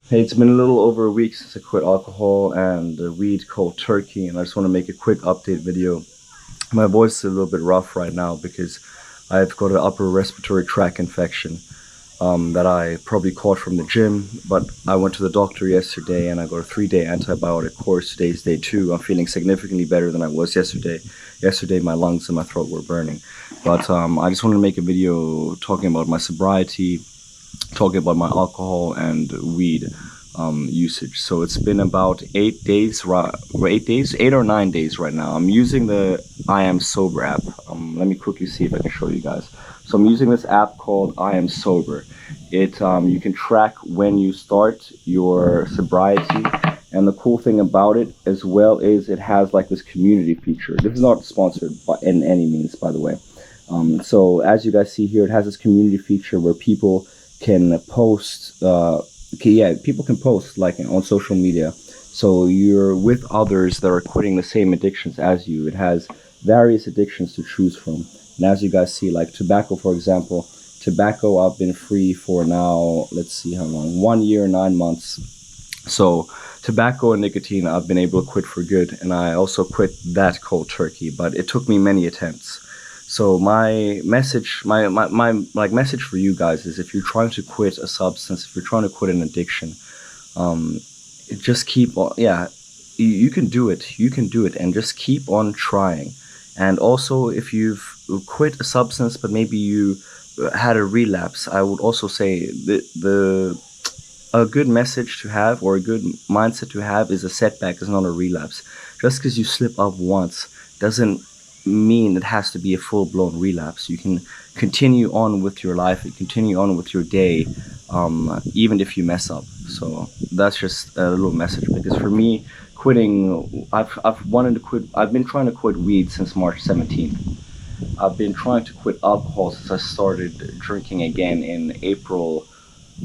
Hey, it's been a little over a week since I quit alcohol and weed cold turkey, and I just want to make a quick update video. My voice is a little bit rough right now because I've got an upper respiratory tract infection that I probably caught from the gym, but I went to the doctor yesterday and I got a 3-day antibiotic course. Today's day 2. I'm feeling significantly better than I was yesterday. Yesterday, my lungs and my throat were burning. But I just wanted to make a video talking about my sobriety, talking about my alcohol and weed usage. So it's been about 8 days, 8 or 9 days right now. I'm using the I Am Sober app. Let me quickly see if I can show you guys. So I'm using this app called I Am Sober. You can track when you start your sobriety, and the cool thing about it as well is it has like this community feature. This is not sponsored in any means, by the way. So as you guys see here, it has this community feature where people can post. People can post like on social media. So you're with others that are quitting the same addictions as you. It has various addictions to choose from. And as you guys see, like tobacco, for example, tobacco, I've been free for now, let's see how long, 1 year, 9 months. So tobacco and nicotine, I've been able to quit for good. And I also quit that cold turkey, but it took me many attempts. So my message, my message for you guys is, if you're trying to quit a substance, if you're trying to quit an addiction, just keep on. Yeah, you can do it. You can do it, and just keep on trying. And also, if you've quit a substance, but maybe you had a relapse, I would also say a good message to have, or a good mindset to have, is a setback is not a relapse. Just because you slip up once doesn't mean it has to be a full-blown relapse. You can continue on with your life, you continue on with your day, even if you mess up. So that's just a little message, because for me, quitting, I've wanted to quit. I've been trying to quit weed since March 17th. I've been trying to quit alcohol since I started drinking again in April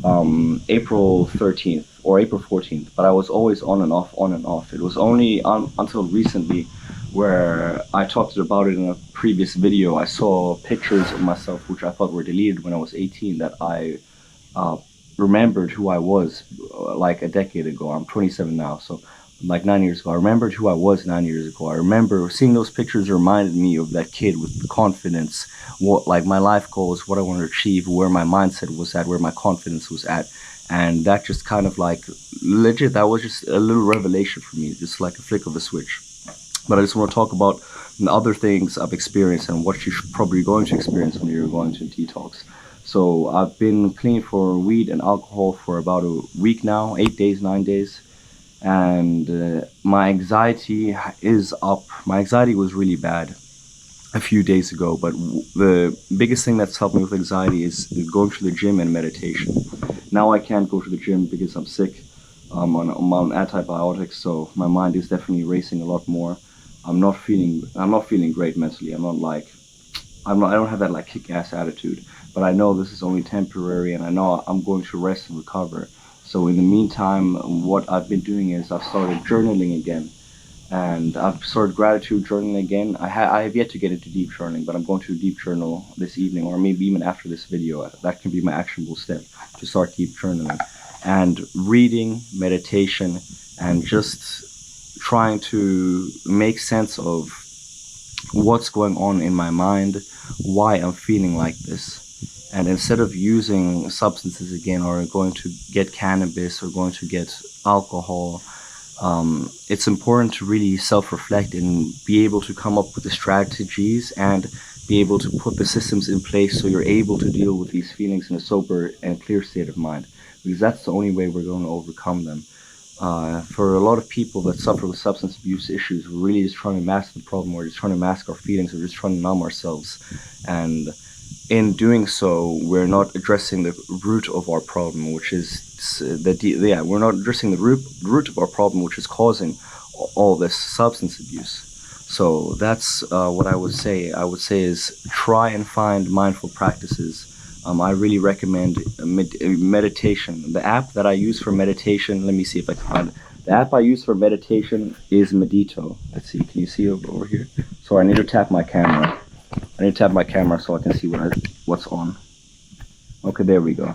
13th or April 14th, but I was always on and off. It was only until recently, where I talked about it in a previous video. I saw pictures of myself which I thought were deleted when I was 18, that I remembered who I was like a decade ago. I'm 27 now, so like 9 years ago. I remembered who I was 9 years ago. I remember seeing those pictures reminded me of that kid with confidence, what like my life goals, what I wanted to achieve, where my mindset was at, where my confidence was at. And that just kind of like, legit, that was just a little revelation for me, just like a flick of a switch. But I just want to talk about the other things I've experienced and what you're probably going to experience when you're going to detox. So I've been clean for weed and alcohol for about a week now, 8 days, 9 days. And my anxiety is up. My anxiety was really bad a few days ago, but the biggest thing that's helped me with anxiety is going to the gym and meditation. Now I can't go to the gym because I'm sick. I'm on antibiotics, so my mind is definitely racing a lot more. I'm not feeling great mentally. I don't have that like kick-ass attitude, but I know this is only temporary, and I know I'm going to rest and recover. So in the meantime, what I've been doing is I've started journaling again, and I've started gratitude journaling again. I have yet to get into deep journaling, but I'm going to deep journal this evening, or maybe even after this video. That can be my actionable step, to start deep journaling. And reading, meditation, and just trying to make sense of what's going on in my mind, why I'm feeling like this. And instead of using substances again, or going to get cannabis, or going to get alcohol, it's important to really self-reflect and be able to come up with the strategies and be able to put the systems in place so you're able to deal with these feelings in a sober and clear state of mind, because that's the only way we're going to overcome them. For a lot of people that suffer with substance abuse issues, we're really just trying to mask the problem, we're just trying to mask our feelings, we're just trying to numb ourselves. And in doing so, we're not addressing the root of our problem, which is we're not addressing the root of our problem, which is causing all this substance abuse. So that's what I would say. I would say is try and find mindful practices. I really recommend meditation. The app that I use for meditation, let me see if I can find it. The app I use for meditation is Medito. Let's see, can you see over here? So I need to tap my camera. I need to tap my camera so I can see what's on. Okay, there we go.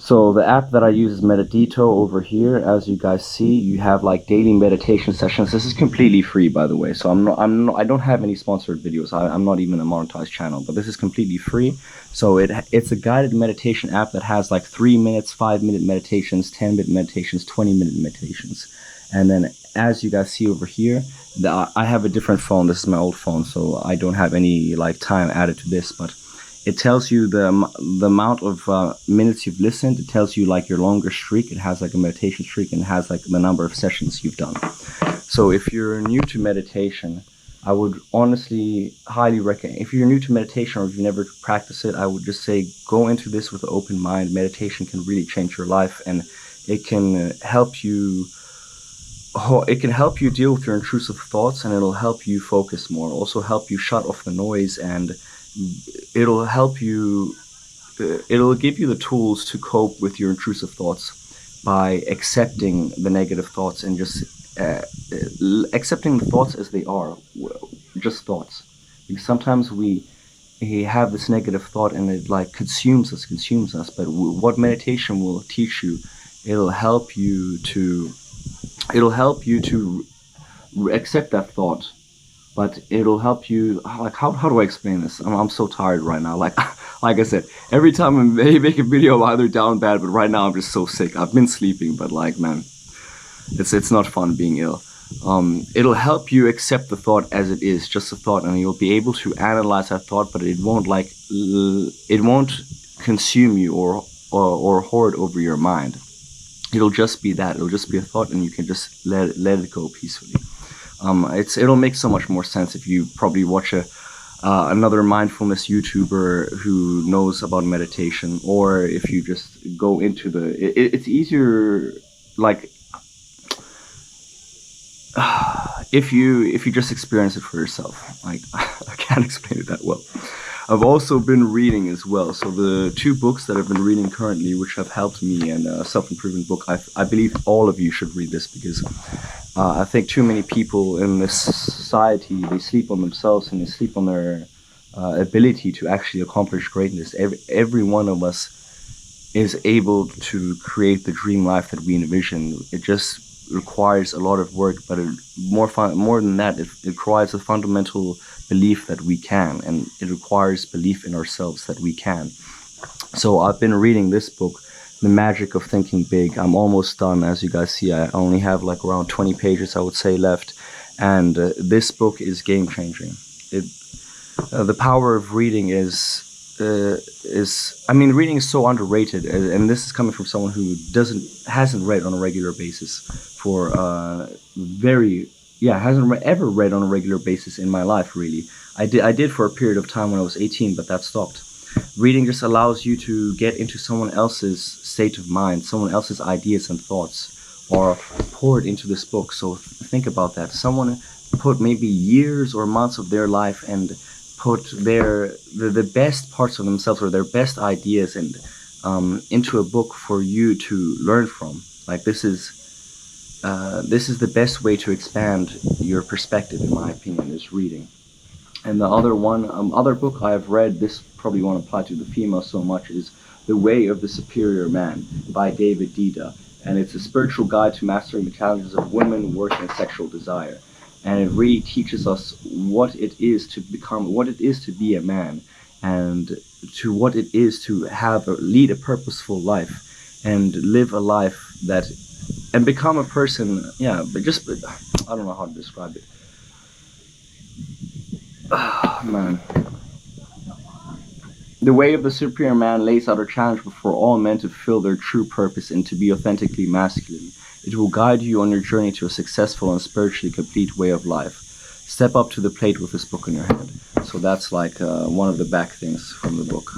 So the app that I use is Medito over here. As you guys see, you have like daily meditation sessions. This is completely free, by the way. So I don't have any sponsored videos. I'm not even a monetized channel, but this is completely free. So it's a guided meditation app that has like 3 minutes, 5-minute meditations, 10-minute meditations, 20-minute meditations. And then as you guys see over here, I have a different phone. This is my old phone, so I don't have any like time added to this, but it tells you the amount of minutes you've listened. It tells you like your longer streak. It has like a meditation streak, and it has like the number of sessions you've done. So if you're new to meditation, I would honestly highly recommend, if you're new to meditation or if you never practice it, I would just say go into this with an open mind. Meditation can really change your life, and it can help you deal with your intrusive thoughts, and it'll help you focus more. Also help you shut off the noise, and it'll help you, it'll give you the tools to cope with your intrusive thoughts by accepting the negative thoughts and just accepting the thoughts as they are, just thoughts. Because sometimes we have this negative thought and it like consumes us, but what meditation will teach you, it'll help you to accept that thought. But it'll help you, like, how do I explain this? I'm so tired right now. Like I said, every time I make a video, I'm either down bad, but right now I'm just so sick. I've been sleeping, but like, man, it's not fun being ill. It'll help you accept the thought as it is, just a thought, and you'll be able to analyze that thought, but it won't consume you or hoard over your mind. It'll just be that. It'll just be a thought, and you can just let it go peacefully. It'll make so much more sense if you probably watch another mindfulness YouTuber who knows about meditation, or if you just go into it's easier, like, if you just experience it for yourself. Like, I can't explain it that well. I've also been reading as well. So the 2 books that I've been reading currently, which have helped me, and a self-improvement book, I believe all of you should read this, because I think too many people in this society, they sleep on themselves and they sleep on their ability to actually accomplish greatness. Every one of us is able to create the dream life that we envision. It just requires a lot of work, but more than that, it requires a fundamental belief that we can, and it requires belief in ourselves that we can. So I've been reading this book, The Magic of Thinking Big. I'm almost done. As you guys see, I only have like around 20 pages, I would say, left, and this book is game changing. The power of reading reading is so underrated, and this is coming from someone who hasn't read on a regular basis for hasn't ever read on a regular basis in my life, really. I did for a period of time when I was 18, but that stopped. Reading just allows you to get into someone else's state of mind, someone else's ideas and thoughts, or poured into this book. So think about that. Someone put maybe years or months of their life and put the best parts of themselves or their best ideas and into a book for you to learn from. Like, this is the best way to expand your perspective, in my opinion, is reading. And the other book I've read, this probably won't apply to the females so much, is The Way of the Superior Man by David D.O.T.S. And it's a spiritual guide to mastering the challenges of women, work, and sexual desire. And it really teaches us what it is to be a man, and to what it is to lead a purposeful life, and live a life and become a person, but I don't know how to describe it. Man. The Way of the Superior Man lays out a challenge before all men to fulfill their true purpose and to be authentically masculine. It will guide you on your journey to a successful and spiritually complete way of life. Step up to the plate with this book in your hand. So that's like one of the back things from the book.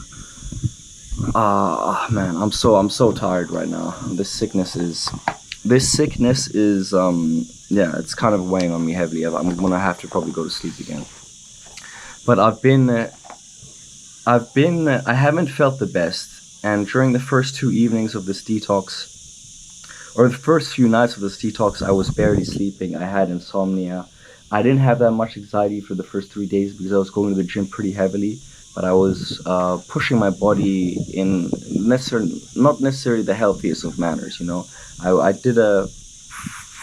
Man, I'm so tired right now. This sickness is it's kind of weighing on me heavily. I'm gonna have to probably go to sleep again. But I haven't felt the best, and during the first 2 evenings of this detox, or the first few nights of this detox, I was barely sleeping. I had insomnia. I didn't have that much anxiety for the first 3 days because I was going to the gym pretty heavily. but I was pushing my body in not necessarily the healthiest of manners. I did a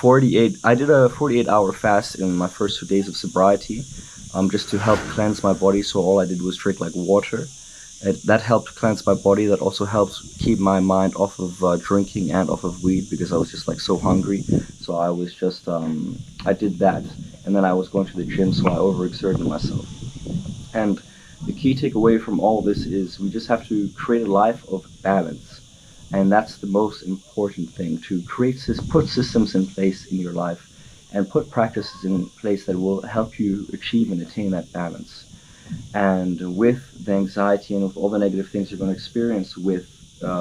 48-hour fast in my first 2 days of sobriety, just to help cleanse my body. So all I did was drink like water. That helped cleanse my body. That also helped keep my mind off of drinking and off of weed, because I was just like so hungry. So I was just I did that, and then I was going to the gym, so I overexerted myself. And the key takeaway from all this is we just have to create a life of balance, and that's the most important thing. To put systems in place in your life, and put practices in place that will help you achieve and attain that balance. And with the anxiety and with all the negative things you're going to experience with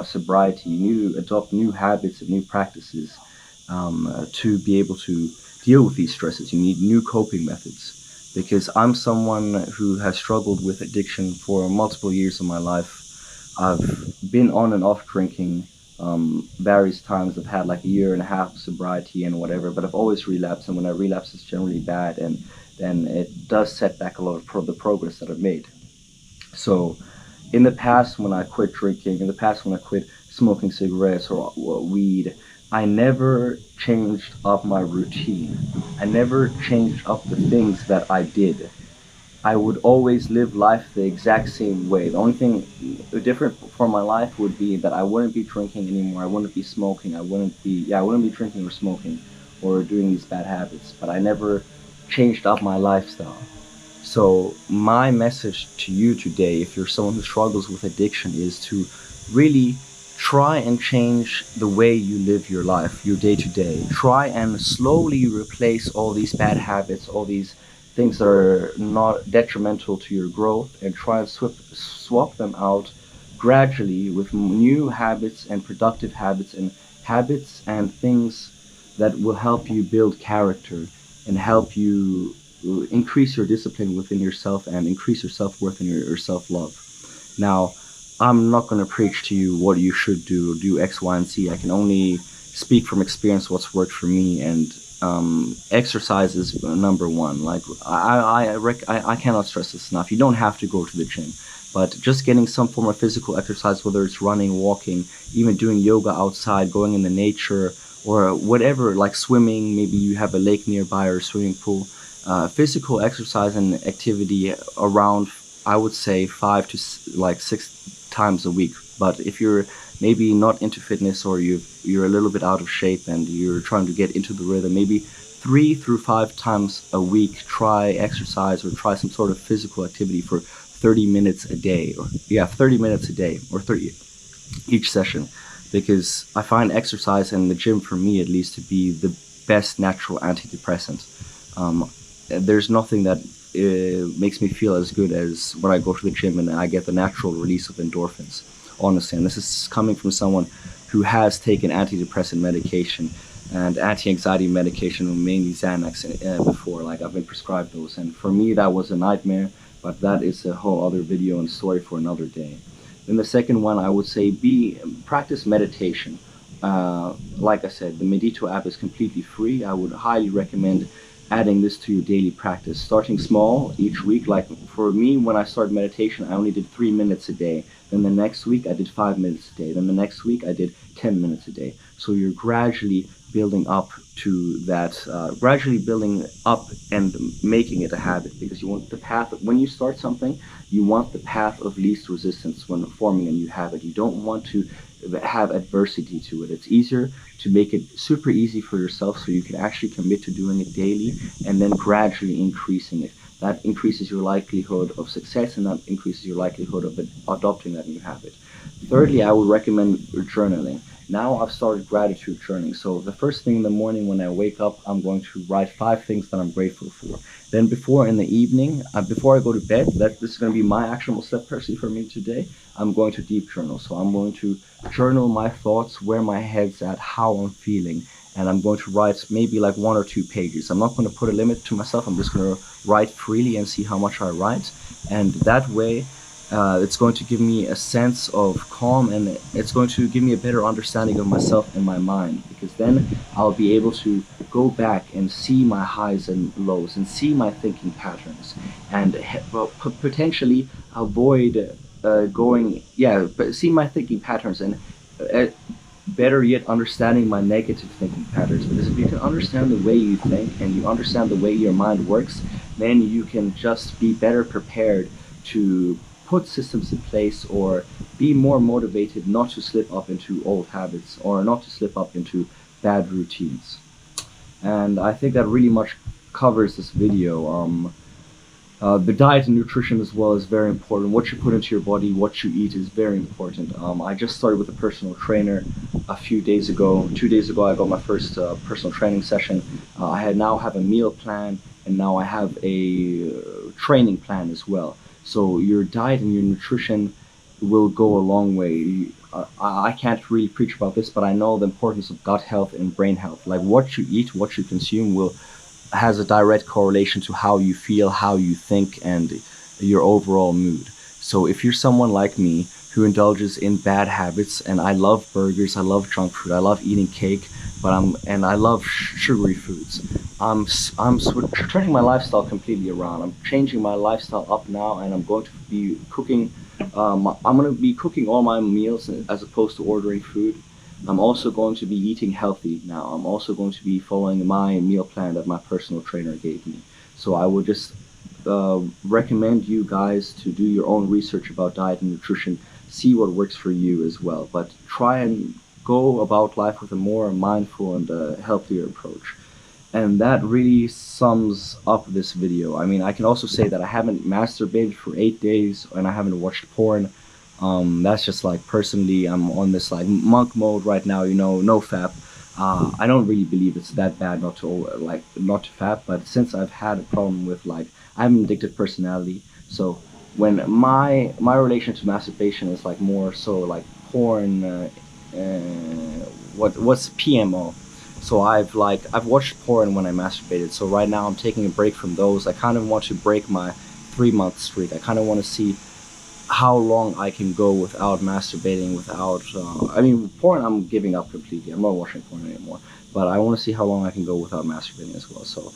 sobriety, adopt new habits and new practices to be able to deal with these stresses. You need new coping methods, because I'm someone who has struggled with addiction for multiple years of my life. I've been on and off drinking various times. I've had like a year and a half of sobriety and whatever, but I've always relapsed, and when I relapse, it's generally bad, and then it does set back a lot of the progress that I've made. So in the past, when I quit drinking, in the past when I quit smoking cigarettes or weed, I never changed up my routine. I never changed up the things that I did. I would always live life the exact same way. The only thing different for my life would be that I wouldn't be drinking anymore. I wouldn't be smoking. I wouldn't be drinking or smoking or doing these bad habits. But I never changed up my lifestyle. So my message to you today, if you're someone who struggles with addiction, is to really try and change the way you live your life, your day to day. Try and slowly replace all these bad habits, all these things that are not detrimental to your growth, and try and swap them out gradually with new habits and productive habits and things that will help you build character and help you increase your discipline within yourself and increase your self-worth and your self-love. Now, I'm not going to preach to you what you should do X, Y, and Z. I can only speak from experience what's worked for me, and exercise is number one. Like I cannot stress this enough. You don't have to go to the gym, but just getting some form of physical exercise, whether it's running, walking, even doing yoga outside, going in the nature, or whatever, like swimming. Maybe you have a lake nearby or a swimming pool. Physical exercise and activity around, I would say, 5 to 6 times a week. But if you're maybe not into fitness, or you're a little bit out of shape and you're trying to get into the rhythm, maybe 3 through 5 times a week, try exercise or try some sort of physical activity for 30 minutes a day, or 30 minutes a day, or 30 each session. Because I find exercise and the gym, for me at least, to be the best natural antidepressant. There's nothing that makes me feel as good as when I go to the gym and I get the natural release of endorphins, honestly. And this is coming from someone who has taken antidepressant medication and anti-anxiety medication, mainly Xanax, before. Like, I've been prescribed those, and for me that was a nightmare, but that is a whole other video and story for another day. Then the second one, I would say, practice meditation. Like I said, the Medito app is completely free. I would highly recommend adding this to your daily practice, starting small each week. Like for me, when I started meditation, I only did 3 minutes a day. Then the next week I did 5 minutes a day. Then the next week I did 10 minutes a day. So you're gradually building up to that, gradually building up and making it a habit, because you want the path. When you start something, you want the path of least resistance when forming a new habit. You don't want to have adversity to it. It's easier to make it super easy for yourself, so you can actually commit to doing it daily and then gradually increasing it. That increases your likelihood of success, and that increases your likelihood of adopting that new habit. Thirdly, I would recommend journaling. Now I've started gratitude journaling. So the first thing in the morning when I wake up, I'm going to write 5 things that I'm grateful for. Then in the evening, before I go to bed, this is going to be my actionable step personally for me today, I'm going to deep journal. So I'm going to journal my thoughts, where my head's at, how I'm feeling, and I'm going to write maybe like 1 or 2 pages. I'm not going to put a limit to myself. I'm just going to write freely and see how much I write. And that way, it's going to give me a sense of calm, and it's going to give me a better understanding of myself and my mind, because then I'll be able to go back and see my highs and lows and see my thinking patterns, and potentially avoid see my thinking patterns, and uh, better yet, understanding my negative thinking patterns. Because if you can understand the way you think and you understand the way your mind works, then you can just be better prepared to put systems in place, or be more motivated not to slip up into old habits, or not to slip up into bad routines. And I think that really much covers this video. The diet and nutrition as well is very important. What you put into your body, what you eat, is very important. I just started with a personal trainer a few days ago. 2 days ago, I got my first personal training session. I now have a meal plan, and now I have a training plan as well. So your diet and your nutrition will go a long way. I can't really preach about this, but I know the importance of gut health and brain health. Like, what you eat, what you consume has a direct correlation to how you feel, how you think, and your overall mood. So if you're someone like me who indulges in bad habits, and I love burgers, I love junk food, I love eating cake, and I love sugary foods. I'm turning my lifestyle completely around. I'm changing my lifestyle up now, and I'm going to be cooking. I'm going to be cooking all my meals as opposed to ordering food. I'm also going to be eating healthy now. I'm also going to be following my meal plan that my personal trainer gave me. So I would just recommend you guys to do your own research about diet and nutrition, see what works for you as well. But try and go about life with a more mindful and healthier approach. And that really sums up this video. I mean, I can also say that I haven't masturbated for 8 days, and I haven't watched porn. That's just like, personally, I'm on this like monk mode right now, no fap. I don't really believe it's that bad not to fap, but since I've had a problem with, like, I have an addictive personality, so when my relation to masturbation is like more so like porn, what's PMO. So I've watched porn when I masturbated. So right now I'm taking a break from those. I kind of want to break my 3-month streak. I kind of want to see how long I can go without masturbating, without, porn I'm giving up completely. I'm not watching porn anymore. But I want to see how long I can go without masturbating as well. So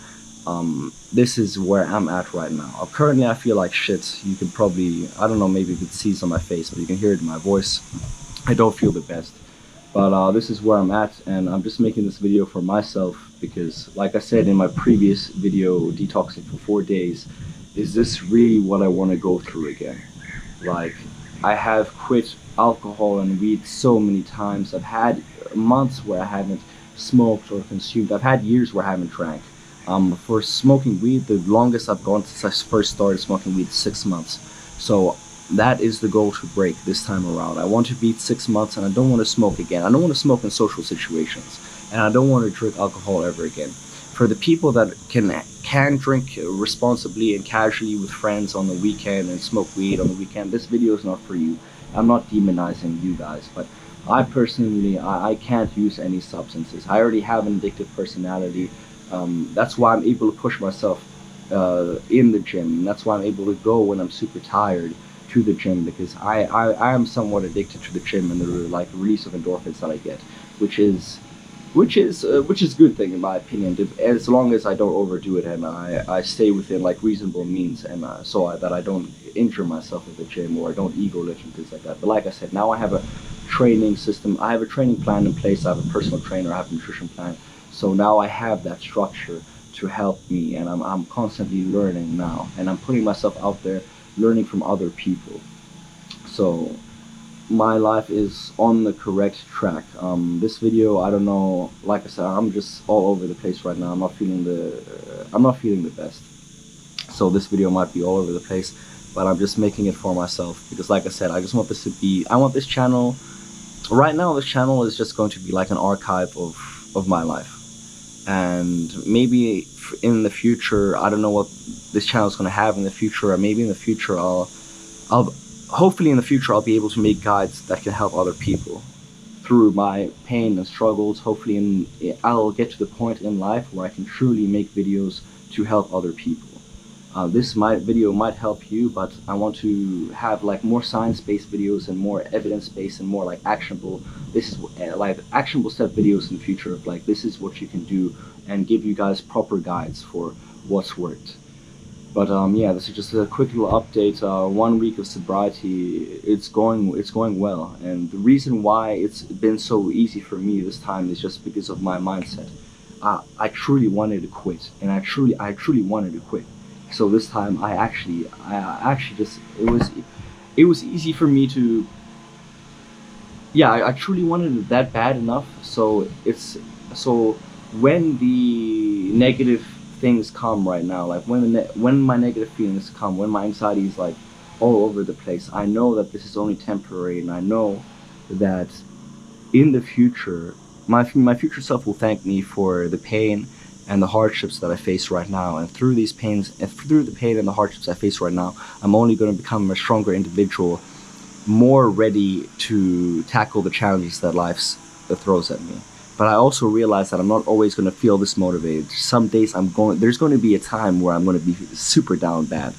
this is where I'm at right now. Currently I feel like shit. You can probably, I don't know, maybe you could see it on my face, but you can hear it in my voice. I don't feel the best. But this is where I'm at, and I'm just making this video for myself because, like I said in my previous video, detoxing for 4 days, is this really what I want to go through again? Like, I have quit alcohol and weed so many times. I've had months where I haven't smoked or consumed. I've had years where I haven't drank. For smoking weed, the longest I've gone since I first started smoking weed is 6 months. So that is the goal to break this time around. I want to beat 6 months, and I don't want to smoke again. I don't want to smoke in social situations, and I don't want to drink alcohol ever again. For the people that can drink responsibly and casually with friends on the weekend and smoke weed on the weekend, this video is not for you. I'm not demonizing you guys, but I personally, I can't use any substances. I already have an addictive personality. That's why I'm able to push myself in the gym. That's why I'm able to go when I'm super tired to the gym, because I am somewhat addicted to the gym and the release of endorphins that I get, which is a good thing in my opinion, as long as I don't overdo it and I stay within like reasonable means, and that I don't injure myself at the gym, or I don't ego lift and things like that. But like I said, now I have a training system, I have a training plan in place, I have a personal trainer, I have a nutrition plan. So now I have that structure to help me, and I'm constantly learning now, and I'm putting myself out there, learning from other people. So my life is on the correct track. This video, I don't know, like I said, I'm just all over the place right now. I'm not feeling the best. So this video might be all over the place, but I'm just making it for myself, because like I said, I just want this to be, I want this channel, right now this channel is just going to be like an archive of my life. And maybe in the future, I don't know what this channel is going to have in the future, or maybe in the future hopefully in the future I'll be able to make guides that can help other people through my pain and struggles. Hopefully I'll get to the point in life where I can truly make videos to help other people. This video might help you, but I want to have like more science-based videos and more evidence-based and more like actionable. This is like actionable step videos in the future of like this is what you can do, and give you guys proper guides for what's worked. But yeah, this is just a quick little update. 1 week of sobriety, it's going well, and the reason why it's been so easy for me this time is just because of my mindset. I truly wanted to quit, and I truly wanted to quit. So this time I actually just it was easy for me to, yeah, I truly wanted it that bad enough. So when the negative things come right now, like when my negative feelings come, when my anxiety is like all over the place, I know that this is only temporary, and I know that in the future my future self will thank me for the pain and the hardships that I face right now. And through these pains and through the pain and the hardships I face right now, I'm only going to become a stronger individual, more ready to tackle the challenges that life throws at me. But I also realize that I'm not always going to feel this motivated. Some days there's going to be a time where I'm going to be super down bad,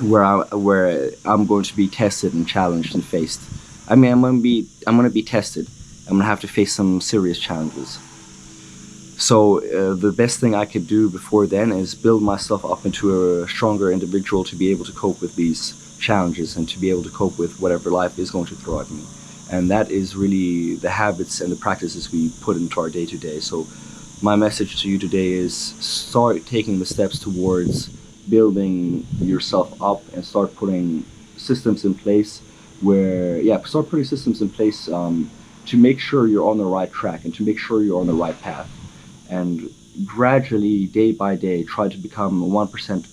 where I'm going to be tested and challenged and faced. I mean, I'm going to be tested. I'm going to have to face some serious challenges. So the best thing I could do before then is build myself up into a stronger individual to be able to cope with these challenges and to be able to cope with whatever life is going to throw at me. And that is really the habits and the practices we put into our day-to-day. So my message to you today is start taking the steps towards building yourself up, and start putting systems in place to make sure you're on the right track and to make sure you're on the right path. And gradually, day by day, try to become 1%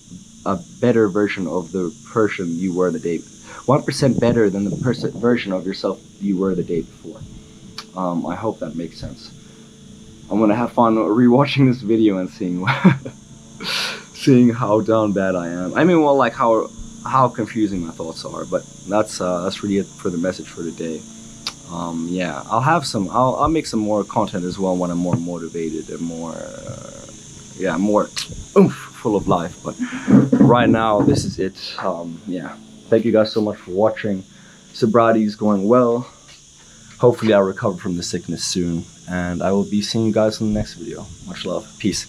a better version of the person you were the day 1% better than the version of yourself you were the day before. I hope that makes sense. I'm gonna have fun rewatching this video and seeing how down bad I am. I mean, well, like how confusing my thoughts are. But that's really it for the message for today. Yeah, I'll make some more content as well when I'm more motivated and more full of life. But right now, this is it. Yeah, thank you guys so much for watching. Sobriety is going well. Hopefully I'll recover from the sickness soon, and I will be seeing you guys in the next video. Much love. Peace.